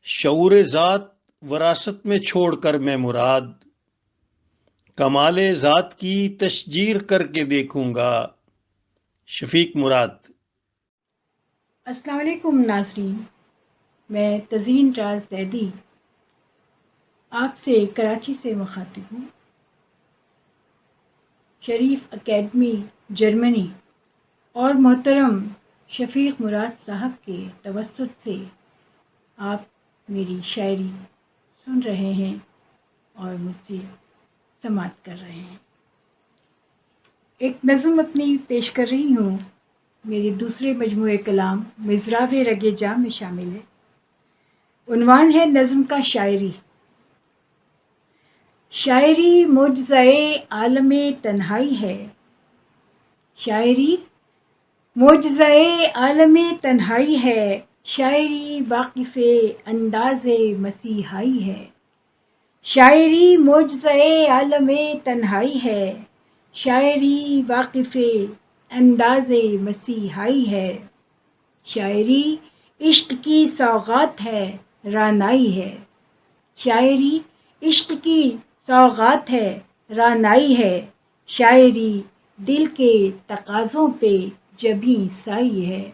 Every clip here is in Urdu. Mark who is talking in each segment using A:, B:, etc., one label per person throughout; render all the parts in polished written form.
A: شعور ذات وراثت میں چھوڑ کر میں مراد کمال ذات کی تشجیر کر کے دیکھوں گا۔ شفیق مراد۔
B: السلام علیکم ناظرین، میں تزین راز زیدی آپ سے کراچی سے مخاطب ہوں۔ شریف اکیڈمی جرمنی اور محترم شفیق مراد صاحب کے توسط سے آپ میری شاعری سن رہے ہیں اور مجھ سے سماعت کر رہے ہیں۔ ایک نظم اپنی پیش کر رہی ہوں، میرے دوسرے مجموعے کلام مضراب رگ جاں میں شامل ہے۔ عنوان ہے نظم کا شاعری۔ شاعری معجزۂ عالم تنہائی ہے، شاعری معجزۂ عالم تنہائی ہے، شاعری واقف انداز مسیحائی ہے۔ شاعری معجزۂ عالم تنہائی ہے، شاعری واقف انداز مسیحائی ہے۔ شاعری عشق کی سوغات ہے، رعنائی ہے، شاعری عشق کی سوغات ہے، رعنائی ہے۔ شاعری دل کے تقاضوں پہ جبیں سائی ہے،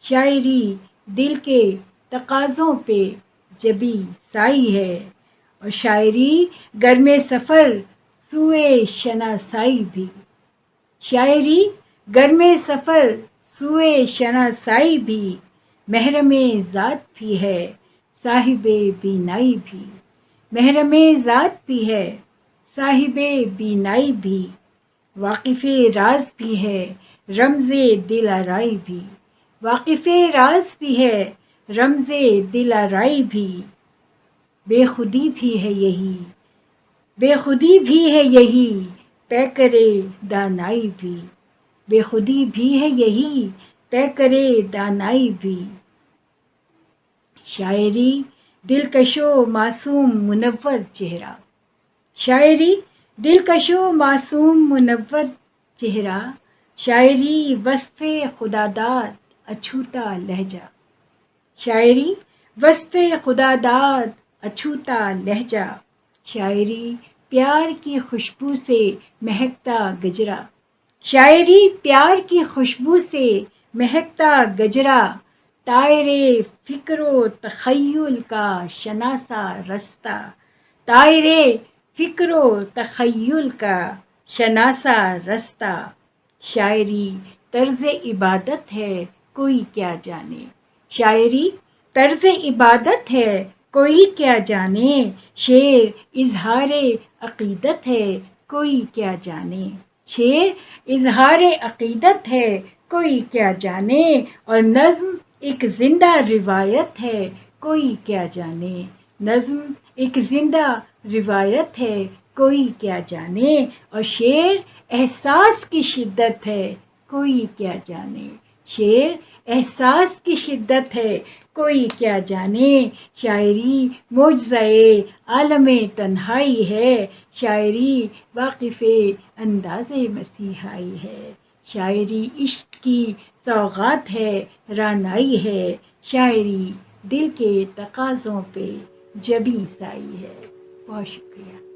B: شاعری دل کے تقاضوں پہ جبیں سائی ہے۔ اور شاعری گرم سفر سوئے شناسائی بھی، شاعری گرم سفر سوئے شناسائی بھی، محرم ذات بھی ہے صاحب بینائی بھی، محرم ذات بھی ہے صاحب بینائی بھی، واقف راز بھی ہے رمز دل آرائی بھی، واقف راز بھی ہے رمز دل آرائی بھی۔ بے خودی بھی ہے یہی، بے خودی بھی ہے یہی پیکرِ دانائی بھی، بے خودی بھی ہے یہی پیکرِ دانائی بھی۔ شاعری دلکش و معصوم منور چہرہ، شاعری دلکش و معصوم منور چہرہ، شاعری وصف خداداد اچھوتا لہجہ، شاعری وصف خداداد اچھوتا لہجہ، شاعری پیار کی خوشبو سے مہکتا گجرا، شاعری پیار کی خوشبو سے مہکتا گجرا، طائر فکر و تخیل کا شناسا رستہ، طائر فکر و تخیل کا شناسا رستہ۔ شاعری طرز عبادت ہے کوئی کیا جانے، شاعری طرز عبادت ہے کوئی کیا جانے، شعر اظہار عقیدت ہے کوئی کیا جانے، شعر اظہار عقیدت ہے کوئی کیا جانے، اور نظم ایک زندہ روایت ہے کوئی کیا جانے، نظم ایک زندہ روایت ہے کوئی کیا جانے، اور شعر احساس کی شدت ہے کوئی کیا جانے، شعر احساس کی شدت ہے کوئی کیا جانے۔ شاعری معجزۂ عالم تنہائی ہے، شاعری واقف انداز مسیحائی ہے، شاعری عشق کی سوغات ہے، رعنائی ہے، شاعری دل کے تقاضوں پہ جبیں سائی ہے۔ بہت شکریہ۔